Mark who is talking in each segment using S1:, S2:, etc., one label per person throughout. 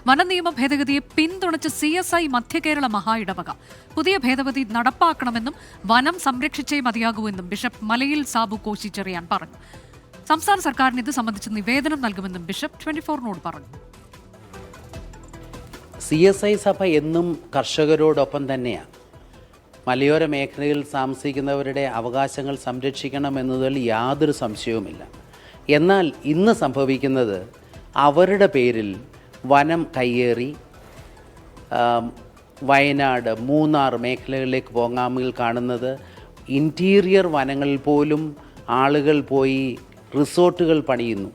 S1: വനനിയമ ഭേദഗതിയെ പിന്തുണച്ച് CSI മധ്യകേരള മഹാ ഇടവക പുതിയ ഭേദഗതി നടപ്പാക്കണമെന്നും വനം സംരക്ഷിച്ചേ മതിയാകൂവെന്നും ബിഷപ്പ് മലയിൽ സാബു കോശിച്ചെറിയാൻ പറഞ്ഞു. സംസ്ഥാന സർക്കാരിന് ഇത് സംബന്ധിച്ച് നിവേദനം നൽകുമെന്നും ബിഷപ്പ് 24-നോട് പറഞ്ഞു.
S2: CSI സഭ എന്നും കർഷകരോടൊപ്പം തന്നെയാണ്. മലയോര മേഖലയിൽ താമസിക്കുന്നവരുടെ അവകാശങ്ങൾ സംരക്ഷിക്കണമെന്നതിൽ യാതൊരു സംശയവുമില്ല. എന്നാൽ ഇന്ന് സംഭവിക്കുന്നത് അവരുടെ പേരിൽ വനം കയ്യേറി വയനാട്, മൂന്നാർ മേഖലകളിലേക്ക് പോകാമെങ്കിൽ കാണുന്നത് ഇൻറ്റീരിയർ വനങ്ങളിൽ പോലും ആളുകൾ പോയി റിസോർട്ടുകൾ പണിയുന്നു.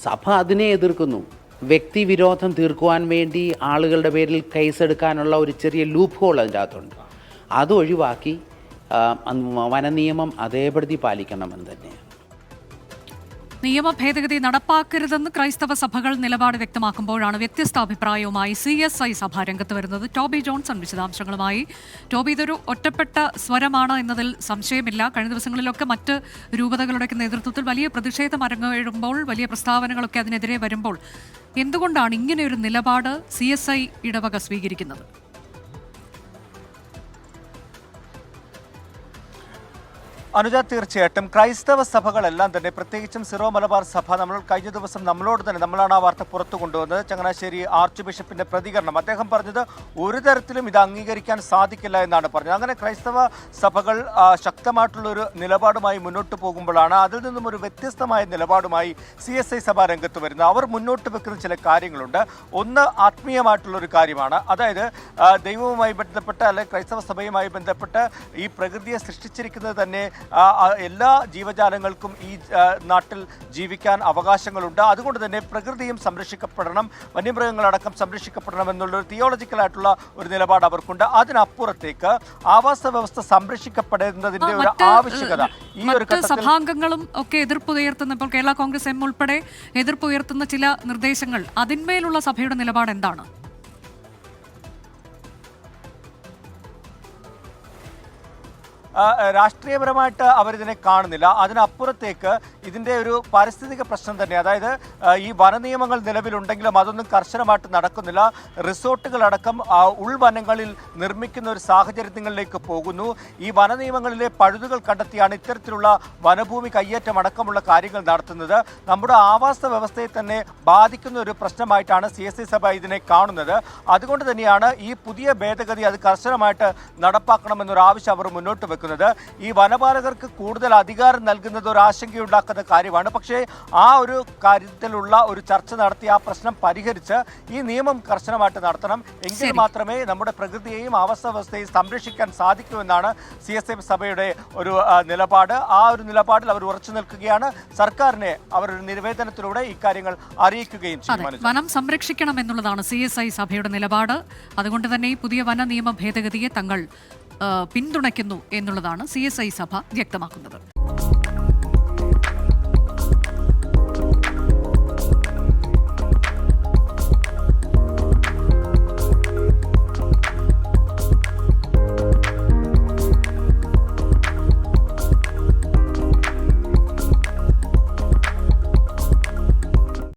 S2: സഭ അതിനെ എതിർക്കുന്നു. വ്യക്തിവിരോധം തീർക്കുവാൻ വേണ്ടി ആളുകളുടെ പേരിൽ കേസെടുക്കാനുള്ള ഒരു ചെറിയ ലൂപ്പ് ഹോൾ അതിൻ്റെ അകത്തുണ്ട്. അത് ഒഴിവാക്കി വനനിയമം അതേപടി പാലിക്കണമെന്ന് തന്നെയാണ്.
S1: നിയമ ഭേദഗതി നടപ്പാക്കരുതെന്ന് ക്രൈസ്തവ സഭകൾ നിലപാട് വ്യക്തമാക്കുമ്പോഴാണ് വ്യത്യസ്ത അഭിപ്രായവുമായി CSI സഭ രംഗത്ത് വരുന്നത്. ടോബി ജോൺസൺ വിശദാംശങ്ങളുമായി. ടോബി, ഇതൊരു ഒറ്റപ്പെട്ട സ്വരമാണ് എന്നതിൽ സംശയമില്ല. കഴിഞ്ഞ ദിവസങ്ങളിലൊക്കെ മറ്റ് രൂപതകളുടെയൊക്കെ നേതൃത്വത്തിൽ വലിയ പ്രതിഷേധം അരങ്ങേറുമ്പോൾ, വലിയ പ്രസ്താവനകളൊക്കെ അതിനെതിരെ വരുമ്പോൾ എന്തുകൊണ്ടാണ് ഇങ്ങനെയൊരു നിലപാട് CSI ഇടവക സ്വീകരിക്കുന്നത്?
S3: അനുജ, തീർച്ചയായിട്ടും ക്രൈസ്തവ സഭകളെല്ലാം തന്നെ, പ്രത്യേകിച്ചും സിറോ മലബാർ സഭ, നമ്മൾ കഴിഞ്ഞ ദിവസം നമ്മളാണ് ആ വാർത്ത പുറത്തു കൊണ്ടുവന്നത്. ചങ്ങനാശ്ശേരി ആർച്ച് ബിഷപ്പിന്റെ പ്രതികരണം. അദ്ദേഹം പറഞ്ഞത് ഒരു തരത്തിലും ഇത് അംഗീകരിക്കാൻ സാധിക്കില്ല എന്നാണ് പറഞ്ഞത്. അങ്ങനെ ക്രൈസ്തവ സഭകൾ ശക്തമായിട്ടുള്ളൊരു നിലപാടുമായി മുന്നോട്ട് പോകുമ്പോഴാണ് അതിൽ നിന്നും ഒരു വ്യത്യസ്തമായ നിലപാടുമായി CSI സഭ രംഗത്ത് വരുന്നത്. അവർ മുന്നോട്ട് വെക്കുന്ന ചില കാര്യങ്ങളുണ്ട്. ഒന്ന് ആത്മീയമായിട്ടുള്ളൊരു കാര്യമാണ്. അതായത് ദൈവവുമായി ബന്ധപ്പെട്ട്, അല്ലെങ്കിൽ ക്രൈസ്തവ സഭയുമായി ബന്ധപ്പെട്ട് ഈ പ്രകൃതിയെ സൃഷ്ടിച്ചിരിക്കുന്നത് തന്നെ എല്ലാ ജീവജാലങ്ങൾക്കും ഈ നാട്ടിൽ ജീവിക്കാൻ അവകാശങ്ങളുണ്ട്. അതുകൊണ്ട് തന്നെ പ്രകൃതിയും സംരക്ഷിക്കപ്പെടണം, വന്യമൃഗങ്ങളടക്കം സംരക്ഷിക്കപ്പെടണം എന്നുള്ളൊരു തിയോളജിക്കലായിട്ടുള്ള ഒരു നിലപാട് അവർക്കുണ്ട്. അതിനപ്പുറത്തേക്ക് ആവാസ വ്യവസ്ഥ സംരക്ഷിക്കപ്പെടേണ്ടതിന്റെ ഒരു ആവശ്യകത ഈ ഒരു
S1: സഭാംഗങ്ങളും ഒക്കെ എതിർപ്പുയർത്തുന്ന, ഇപ്പോൾ കേരള കോൺഗ്രസ് എം ഉൾപ്പെടെ എതിർപ്പുയർത്തുന്ന ചില നിർദ്ദേശങ്ങൾ, അതിന്മേലുള്ള സഭയുടെ നിലപാട് എന്താണ്?
S3: രാഷ്ട്രീയപരമായിട്ട് അവരിതിനെ കാണുന്നില്ല. അതിനപ്പുറത്തേക്ക് ഇതിൻ്റെ ഒരു പാരിസ്ഥിതിക പ്രശ്നം തന്നെ. അതായത് ഈ വനനിയമങ്ങൾ നിലവിലുണ്ടെങ്കിലും അതൊന്നും കർശനമായിട്ട് നടക്കുന്നില്ല. റിസോർട്ടുകളടക്കം ഉൾവനങ്ങളിൽ നിർമ്മിക്കുന്ന ഒരു സാഹചര്യങ്ങളിലേക്ക് പോകുന്നു. ഈ വനനിയമങ്ങളിലെ പഴുതുകൾ കണ്ടെത്തിയാണ് ഇത്തരത്തിലുള്ള വനഭൂമി കയ്യേറ്റം അടക്കമുള്ള കാര്യങ്ങൾ നടത്തുന്നത്. നമ്മുടെ ആവാസ വ്യവസ്ഥയെ തന്നെ ബാധിക്കുന്ന ഒരു പ്രശ്നമായിട്ടാണ് CSI സഭ ഇതിനെ കാണുന്നത്. അതുകൊണ്ട് തന്നെയാണ് ഈ പുതിയ ഭേദഗതി അത് കർശനമായിട്ട് നടപ്പാക്കണമെന്നൊരു ആവശ്യം അവർ മുന്നോട്ട് വെക്കുന്നത്. ഈ വനപാലകർക്ക് കൂടുതൽ അധികാരം നൽകുന്നത് ഒരു ആശങ്കയുണ്ടാക്കുന്ന കാര്യമാണ്. പക്ഷേ ആ ഒരു കാര്യത്തിലുള്ള ഒരു ചർച്ച നടത്തി ആ പ്രശ്നം പരിഹരിച്ച് ഈ നിയമം കർശനമായിട്ട് നടത്തണം. എങ്കിൽ മാത്രമേ നമ്മുടെ പ്രകൃതിയെയും ആവാസ വ്യവസ്ഥയെയും സംരക്ഷിക്കാൻ സാധിക്കൂ എന്നാണ് CSI സഭയുടെ ഒരു നിലപാട്. ആ ഒരു നിലപാടിൽ അവർ ഉറച്ചു നിൽക്കുകയാണ്. സർക്കാരിനെ അവർ ഒരു നിവേദനത്തിലൂടെ ഇക്കാര്യങ്ങൾ അറിയിക്കുകയും ചെയ്യും.
S1: വനം സംരക്ഷിക്കണം എന്നുള്ളതാണ് CSI സഭയുടെ നിലപാട്. അതുകൊണ്ട് തന്നെ ഈ പുതിയ വന നിയമ ഭേദഗതിയെ തങ്ങൾ പിന്തുണയ്ക്കുന്നു എന്നുള്ളതാണ് CSI സഭ വ്യക്തമാക്കുന്നത്.